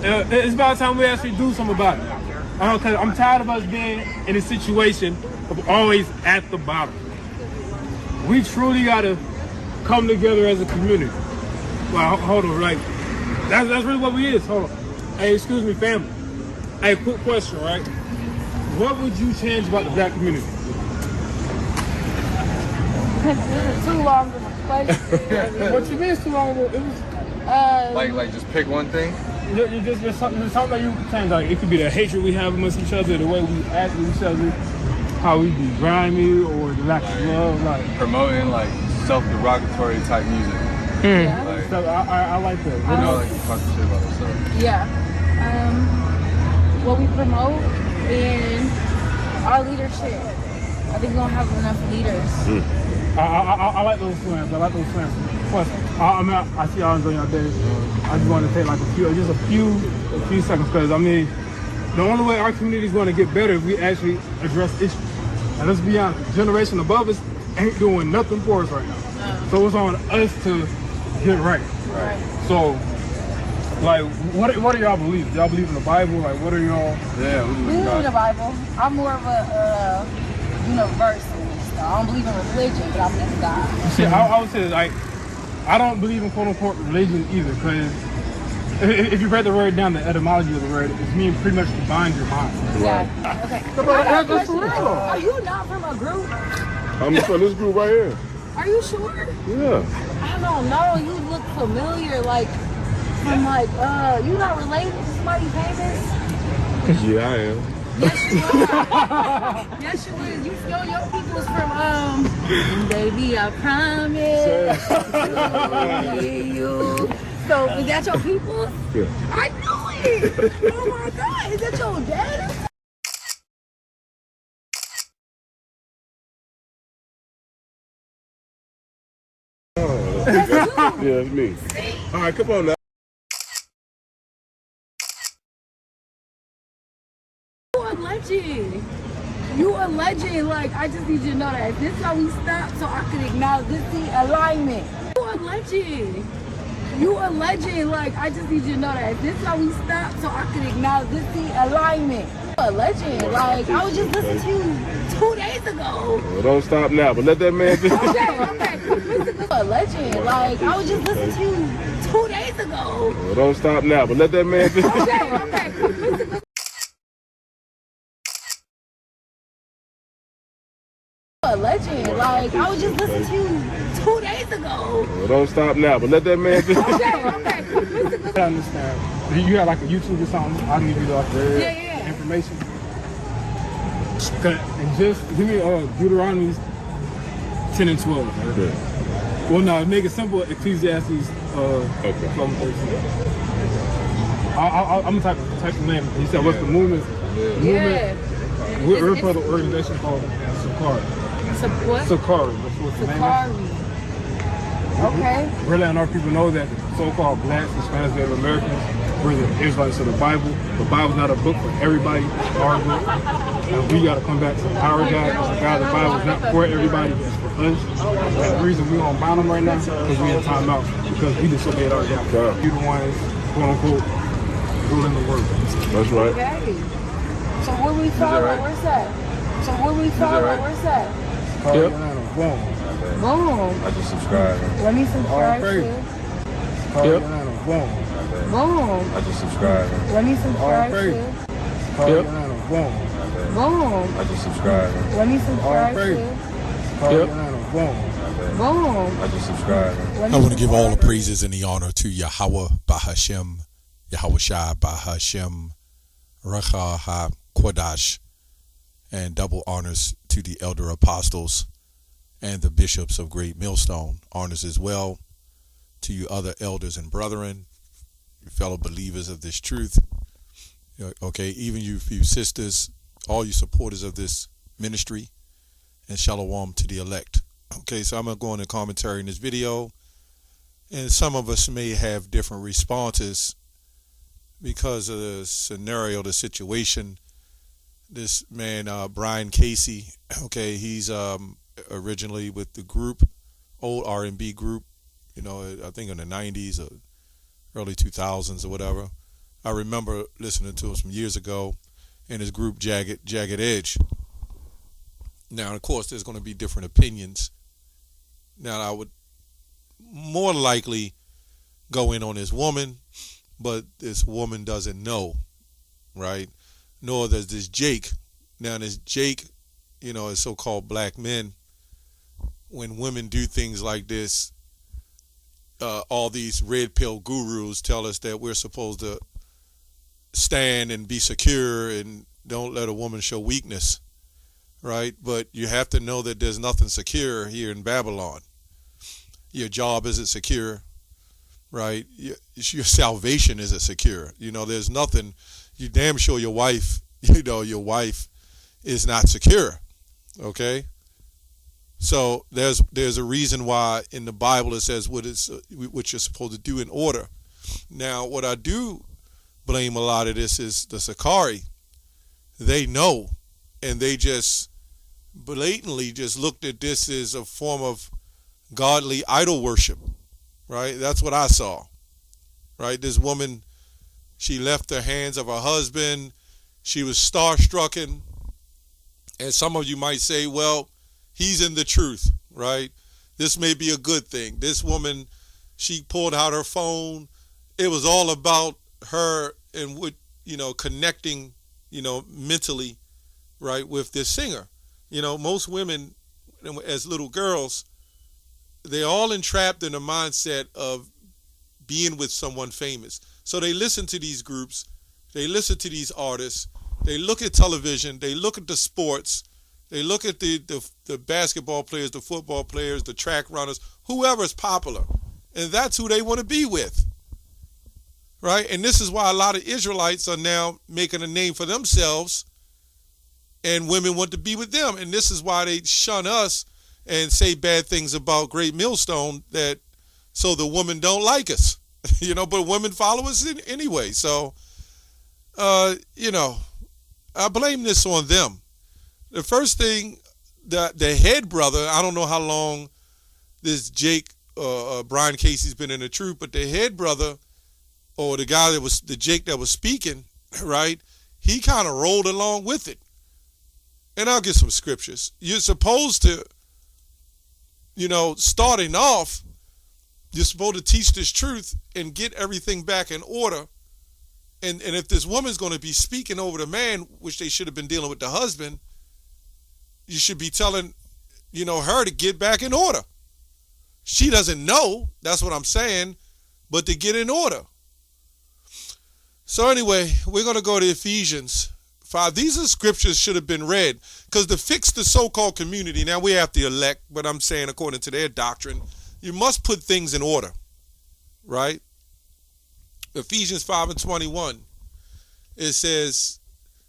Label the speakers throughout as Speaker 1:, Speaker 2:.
Speaker 1: it's about time we actually do something about it. Cause I'm tired of us being in a situation of always at the bottom. We truly gotta come together as a community. Well, hold on, right? That's really what we is. Hold on. Hey, excuse me, family. Hey, quick question, right? What would you change about the black community?
Speaker 2: This is too long of a question.
Speaker 1: What you mean it's too long? It was
Speaker 3: like just pick one thing.
Speaker 1: Just something that you can change. Like it could be the hatred we have amongst each other, the way we act with each other, how we be grimy, or the lack of love. Like
Speaker 3: promoting like self-derogatory type music.
Speaker 2: Yeah.
Speaker 3: Like,
Speaker 1: so I like that.
Speaker 3: You know, like talking shit about ourselves.
Speaker 2: Yeah. What we promote and our leadership. I think we don't have enough leaders.
Speaker 1: I like those slams. I like those slams. Plus, I see y'all enjoying your day. I just want to take like a few seconds, because I mean, the only way our community is going to get better is we actually address issues. And let's be honest, the generation above us ain't doing nothing for us right now. So it's on us to get right.
Speaker 2: Right.
Speaker 1: So, like, what are y'all believe? Y'all believe in the Bible? Like, what are y'all?
Speaker 3: Yeah,
Speaker 2: We believe in the Bible. I'm more of a universalist. I don't believe in religion, but I believe in God.
Speaker 1: See, I would say, like, I don't believe in quote-unquote religion either, because if you break the word down, the etymology of the word, it's mean pretty much to bind your mind.
Speaker 2: Yeah. Okay.
Speaker 1: That's for real.
Speaker 2: Are you not from a group?
Speaker 4: I'm from this group right here.
Speaker 2: Are you sure?
Speaker 4: Yeah.
Speaker 2: I don't know. You look familiar, like from like you not related to somebody famous?
Speaker 4: Yeah, I am.
Speaker 2: Yes, you are. Yes, you is. You know your people's from baby, I promise. You. So is that your people?
Speaker 4: Yeah.
Speaker 2: I knew it. Oh my God, is that your dad?
Speaker 4: Yeah, it's me. All right, come on now.
Speaker 2: You a legend. You a legend. Like, I just need you to know that. This is how we stop so I can acknowledge this the alignment. You a legend. You a legend. Like, I just need you to know that. This is how we stop so I can acknowledge this the alignment. You a legend. Like, I was just listening to you 2 days ago.
Speaker 4: Well, don't stop now, but let that man finish.
Speaker 2: Okay. You a legend. Like, I was just listening to you 2 days ago.
Speaker 4: Well, don't stop now, but let that man finish.
Speaker 2: Okay. A legend. Like, I was just listening to you 2 days ago.
Speaker 4: Well, don't stop now, but let that man finish.
Speaker 2: Okay.
Speaker 1: I understand. You have like a YouTube or something? I can give you like the
Speaker 2: Yeah.
Speaker 1: information. And just give me Deuteronomy 10 and 12. Right?
Speaker 4: Yeah.
Speaker 1: Well, no, make it simple. Ecclesiastes.
Speaker 4: Okay.
Speaker 1: 12 and 13. I'm gonna type the name. He said, "What's the movement?"
Speaker 2: Yeah.
Speaker 1: We're part of an organization called Sicarii.
Speaker 2: What?
Speaker 1: Sicarii. That's what the name is.
Speaker 2: Sicarii. Okay.
Speaker 1: We're letting our people know that the so-called blacks, Hispanics, Native Americans, we're the Israelites of the Bible. The Bible's not a book for everybody. It's our book. And we got to come back to our God. The God of the Bible is not for everybody. It's for us. And the reason we on bottom right now is because we in timeout. Because we disobeyed our God. You the ones, quote-unquote, ruling the world.
Speaker 4: That's right.
Speaker 2: Okay. So where we follow, where's that? So where we follow, where's that?
Speaker 1: Yep.
Speaker 2: Boom.
Speaker 3: I just subscribe.
Speaker 2: Let me subscribe to.
Speaker 1: Yep.
Speaker 2: Boom.
Speaker 3: I just subscribe.
Speaker 2: Let me subscribe to.
Speaker 1: Yep.
Speaker 2: Boom.
Speaker 3: I just subscribe.
Speaker 2: Let me subscribe to.
Speaker 1: Yep.
Speaker 2: Boom.
Speaker 3: I just subscribe.
Speaker 5: I want to give all the praises and the honor to Yahweh Bahashem, Yahweh Shai Bahashem, Recha HaKodash, and double honors to the elder apostles and the bishops of Great Millstone. Honors as well to you other elders and brethren, you fellow believers of this truth. Okay, even you sisters, all you supporters of this ministry, and shalom to the elect. Okay, so I'm going to go into commentary in this video, and some of us may have different responses because of the scenario, the situation. This man, Brian Casey, okay, he's originally with the group, old R&B group, I think in the 90s or early 2000s or whatever. I remember listening to him some years ago in his group Jagged Edge. Now, of course, there's going to be different opinions. Now, I would more likely go in on this woman, but this woman doesn't know, right? Nor does this Jake. Now, this Jake, is so-called black men. When women do things like this, all these red pill gurus tell us that we're supposed to stand and be secure and don't let a woman show weakness, right? But you have to know that there's nothing secure here in Babylon. Your job isn't secure, right? Your salvation isn't secure. There's nothing. You damn sure your wife, your wife is not secure, okay? So there's a reason why in the Bible it says what you're supposed to do in order. Now, what I do blame a lot of this is the Sicarii. They know, and they just blatantly just looked at this as a form of godly idol worship, right? That's what I saw, right? This woman, she left the hands of her husband. She was starstrucken. And some of you might say, well, he's in the truth, right? This may be a good thing. This woman, she pulled out her phone. It was all about her and connecting, mentally, right, with this singer. Most women, as little girls, they're all entrapped in the mindset of being with someone famous. So they listen to these groups, they listen to these artists, they look at television, they look at the sports, they look at the basketball players, the football players, the track runners, whoever's popular. And that's who they want to be with. Right? And this is why a lot of Israelites are now making a name for themselves, and women want to be with them. And this is why they shun us and say bad things about Great Millstone, that so the women don't like us. But women follow us anyway. So, I blame this on them. The first thing, the head brother, I don't know how long this Jake, Brian Casey's been in the truth, but the head brother, or the guy the Jake that was speaking, right, he kind of rolled along with it. And I'll get some scriptures. You're supposed to, starting off, you're supposed to teach this truth and get everything back in order. And if this woman's going to be speaking over the man, which they should have been dealing with the husband, you should be telling, her to get back in order. She doesn't know, that's what I'm saying, but to get in order. So anyway, we're going to go to Ephesians 5. These are scriptures should have been read, because to fix the so-called community, now we have to elect, but I'm saying according to their doctrine, you must put things in order, right? Ephesians 5:21, it says,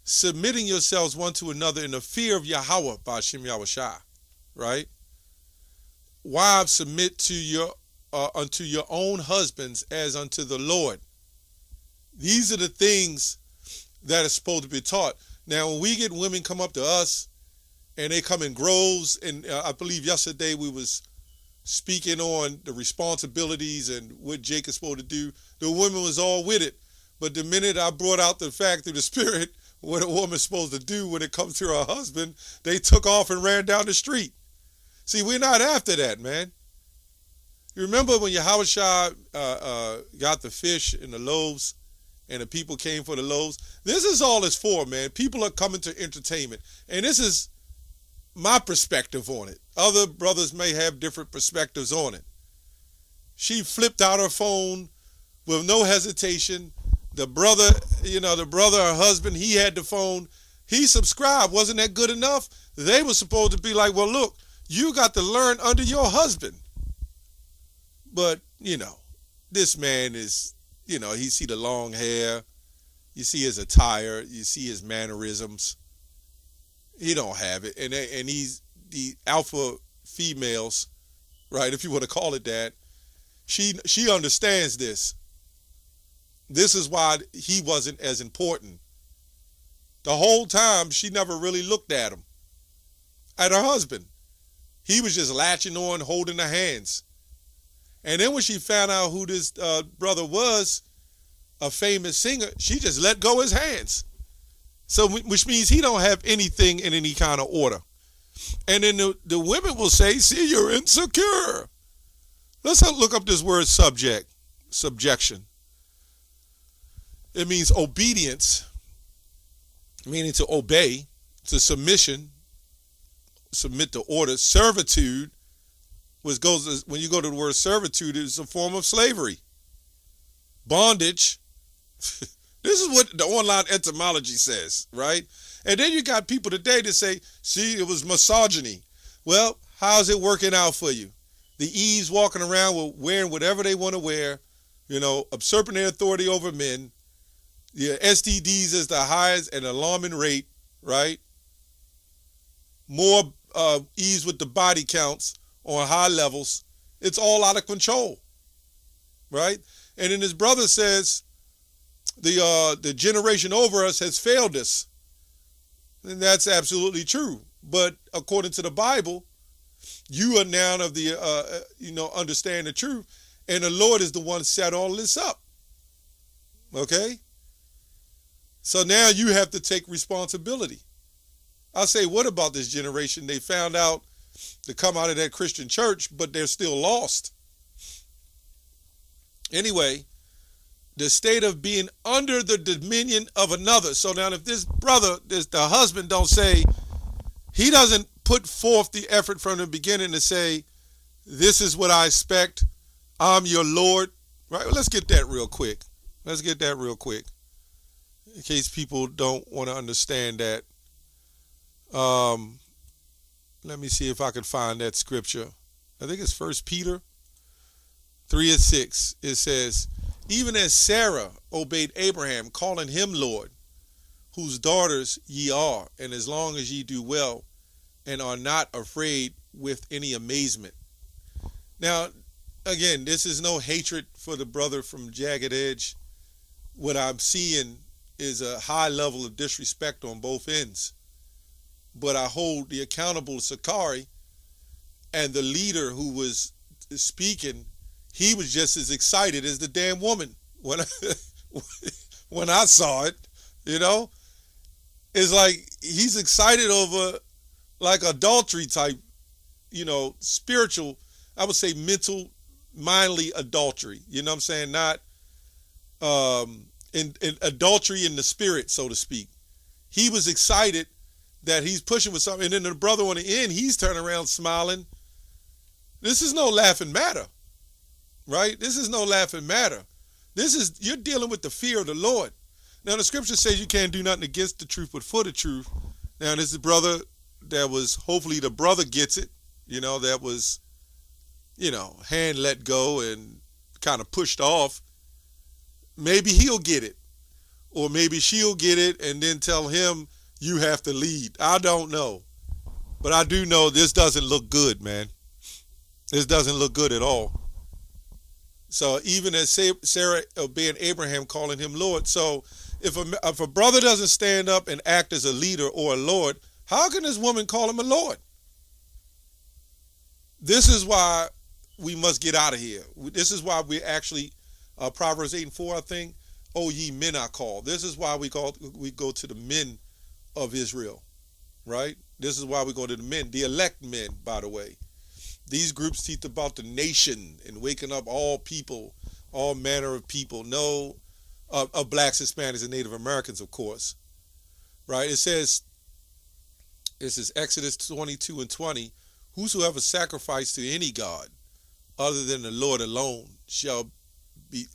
Speaker 5: submitting yourselves one to another in the fear of Yahweh, Ba'ashem Yahushua, right? Wives, submit to unto your own husbands as unto the Lord. These are the things that are supposed to be taught. Now, when we get women come up to us and they come in groves, and I believe yesterday we was speaking on the responsibilities and what Jake is supposed to do, the woman was all with it. But the minute I brought out the fact through the Spirit, what a woman's supposed to do when it comes to her husband, they took off and ran down the street. See, we're not after that, man. You remember when Yahushua got the fish and the loaves, and the people came for the loaves? This is all it's for, man. People are coming to entertainment. And this is my perspective on it. Other brothers may have different perspectives on it. She flipped out her phone with no hesitation. The brother, her husband, he had the phone. He subscribed. Wasn't that good enough? They were supposed to be like, well, look, you got to learn under your husband. But, this man is, you see the long hair. You see his attire. You see his mannerisms. He don't have it. And he's the alpha females, right, if you want to call it that. She understands this. This is why he wasn't as important. The whole time, she never really looked at him, at her husband. He was just latching on, holding her hands. And then when she found out who this brother was, a famous singer, she just let go his hands. So, which means he don't have anything in any kind of order. And then the women will say, see, you're insecure. Let's look up this word subjection. It means obedience, meaning to obey, to submission, submit to order. Servitude, which goes, when you go to the word servitude, it's a form of slavery. Bondage. This is what the online etymology says, right? And then you got people today that say, see, it was misogyny. Well, how's it working out for you? The Eves walking around with wearing whatever they want to wear, usurping their authority over men. Yeah, STDs is the highest and alarming rate, right? More Eves with the body counts on high levels. It's all out of control, right? And then his brother says, the generation over us has failed us. And that's absolutely true. But according to the Bible, you are now of the, understand the truth. And the Lord is the one who set all this up. Okay? So now you have to take responsibility. I say, what about this generation? They found out to come out of that Christian church, but they're still lost. Anyway, the state of being under the dominion of another. So now if this brother, the husband don't say, he doesn't put forth the effort from the beginning to say, this is what I expect, I'm your Lord, right? Well, let's get that real quick. In case people don't want to understand that. Let me see if I can find that scripture. I think it's 1 Peter 3:6. It says, even as Sarah obeyed Abraham, calling him Lord, whose daughters ye are, and as long as ye do well, and are not afraid with any amazement. Now, again, this is no hatred for the brother from Jagged Edge. What I'm seeing is a high level of disrespect on both ends. But I hold the accountable Sicarii, and the leader who was speaking, he was just as excited as the damn woman when I saw it, It's like he's excited over like adultery type, spiritual, I would say mental, mindly adultery. You know what I'm saying? Not in adultery in the spirit, so to speak. He was excited that he's pushing with something. And then the brother on the end, he's turning around smiling. This is no laughing matter. Right? This is no laughing matter. You're dealing with the fear of the Lord. Now, the scripture says you can't do nothing against the truth, but for the truth. Now, this is a brother that was, hopefully the brother gets it, that was, hand let go and kind of pushed off. Maybe he'll get it. Or maybe she'll get it and then tell him, you have to lead. I don't know. But I do know this doesn't look good, man. This doesn't look good at all. So even as Sarah obeying Abraham, calling him Lord. So if a brother doesn't stand up and act as a leader or a Lord, how can this woman call him a Lord? This is why we must get out of here. This is why we actually, Proverbs 8:4, I think, O ye men I call. This is why we go to the men of Israel, right? This is why we go to the men, the elect men, by the way. These groups teach about the nation and waking up all people, all manner of people. No, of blacks, Hispanics, and Native Americans, of course. Right? It says, this is Exodus 22:20, whosoever sacrificed to any god other than the Lord alone shall be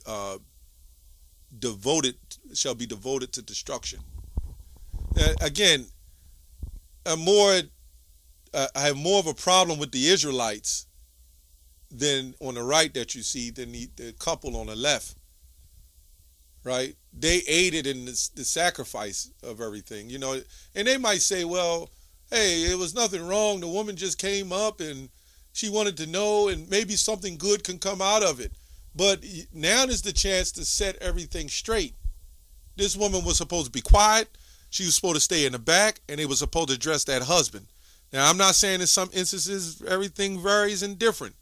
Speaker 5: devoted to destruction. Again, I have more of a problem with the Israelites than on the right that you see than the couple on the left, right? They aided in the sacrifice of everything, and they might say, well, hey, it was nothing wrong. The woman just came up and she wanted to know, and maybe something good can come out of it. But now is the chance to set everything straight. This woman was supposed to be quiet. She was supposed to stay in the back, and they were supposed to address that husband. Now, I'm not saying in some instances everything varies and different.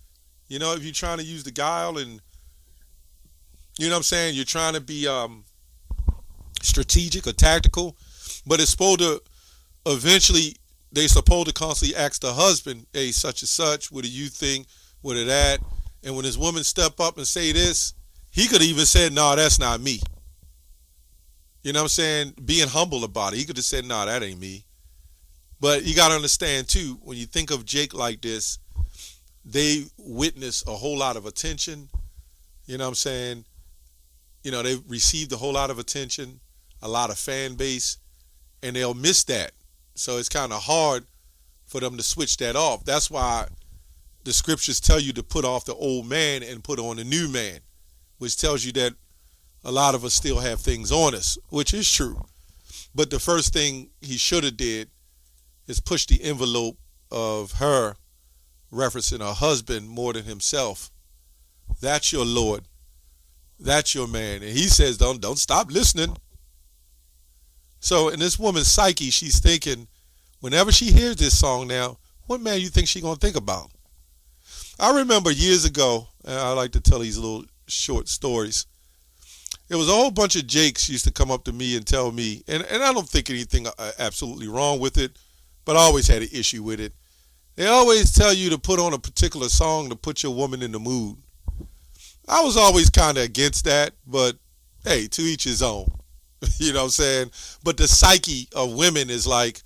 Speaker 5: If you're trying to use the guile and You know what I'm saying? You're trying to be strategic or tactical, but it's supposed to eventually, they supposed to constantly ask the husband, hey, such and such, what do you think? What of that? And when his woman step up and say this, he could even said, no, that's not me. You know what I'm saying? Being humble about it. He could have said, no, that ain't me. But you got to understand, too, when you think of Jake like this, they witness a whole lot of attention. You know what I'm saying? You know, they received a whole lot of attention, a lot of fan base, and they'll miss that. So it's kind of hard for them to switch that off. That's why the scriptures tell you to put off the old man and put on the new man, which tells you that a lot of us still have things on us, which is true. But the first thing he should have did is push the envelope of her referencing her husband more than himself. That's your Lord. That's your man. And he says, don't stop listening. So in this woman's psyche, she's thinking, whenever she hears this song now, what man you think she gonna think about? I remember years ago, and I like to tell these little short stories. There was a whole bunch of Jakes used to come up to me and tell me, and I don't think anything absolutely wrong with it, but I always had an issue with it. They always tell you to put on a particular song to put your woman in the mood. I was always kind of against that, but hey, to each his own. You know what I'm saying? But the psyche of women is like,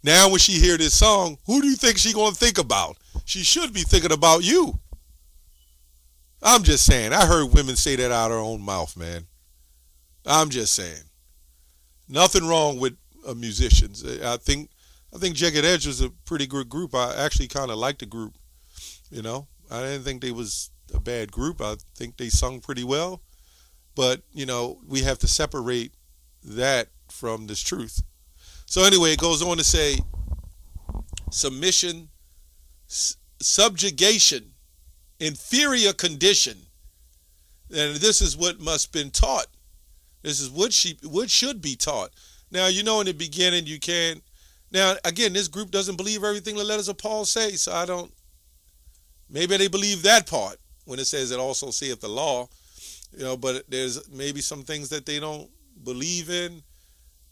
Speaker 5: now when she hear this song, who do you think she gonna think about? She should be thinking about you. I'm just saying. I heard women say that out of their own mouth, man. I'm just saying. Nothing wrong with musicians. I think Jagged Edge was a pretty good group. I actually kind of liked the group. You know, I didn't think they was a bad group. I think they sung pretty well. But, you know, we have to separate that from this truth. So anyway, it goes on to say submission, subjugation, inferior condition. And this is what must been taught. This is what should be taught. Now, you know, in the beginning, you can't. Now, again, this group doesn't believe everything the letters of Paul say, so I don't. Maybe they believe that part when it says it also saith the law, you know, but there's maybe some things that they don't believe in.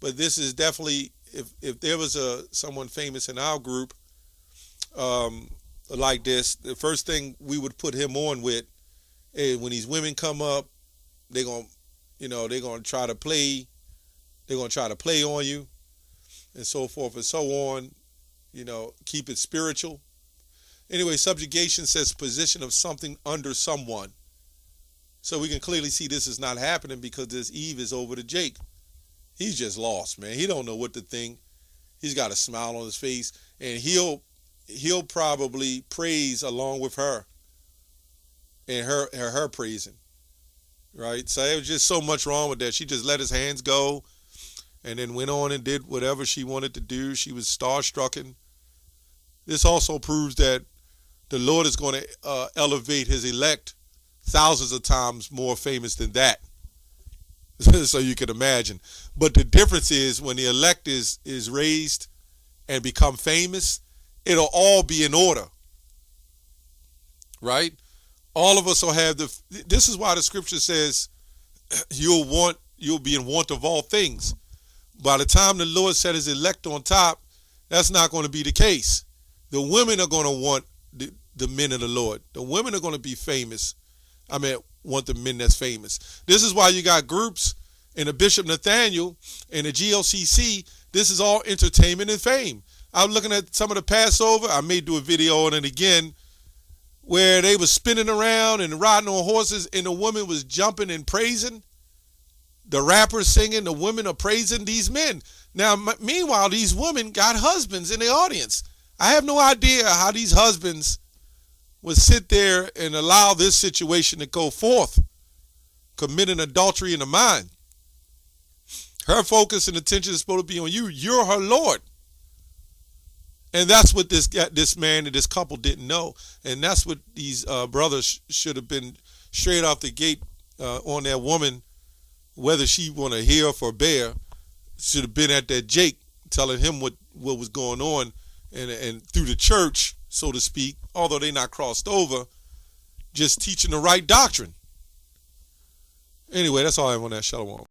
Speaker 5: But this is definitely, if there was someone famous in our group like this, the first thing we would put him on with is when these women come up, they're going to try to play on you and so forth and so on, you know, keep it spiritual. Anyway, subjugation says position of something under someone. So we can clearly see this is not happening because this Eve is over to Jake. He's just lost, man. He don't know what to think. He's got a smile on his face, and he'll probably praise along with her and her praising, right? So there was just so much wrong with that. She just let his hands go and then went on and did whatever she wanted to do. She was starstrucken. This also proves that the Lord is going to elevate his elect thousands of times more famous than that. So you can imagine. But the difference is when the elect is raised and become famous, it'll all be in order. Right? All of us will have this is why the scripture says you'll be in want of all things. By the time the Lord set his elect on top, that's not going to be the case. The women are going to want the men of the Lord. The women are going to be famous. Want the men that's famous. This is why you got groups in the Bishop Nathaniel and the GLCC. This is all entertainment and fame. I was looking at some of the Passover. I may do a video on it again where they were spinning around and riding on horses and the woman was jumping and praising. The rappers singing, the women are praising these men. Now, meanwhile, these women got husbands in the audience. I have no idea how these husbands would sit there and allow this situation to go forth, committing adultery in the mind. Her focus and attention is supposed to be on you. You're her Lord. And that's what this man and this couple didn't know. And that's what these brothers should have been straight off the gate on that woman, whether she want to hear or forbear, should have been at that Jake telling him what was going on and through the church, so to speak, although they not crossed over, just teaching the right doctrine. Anyway, that's all I have on that. Shalom.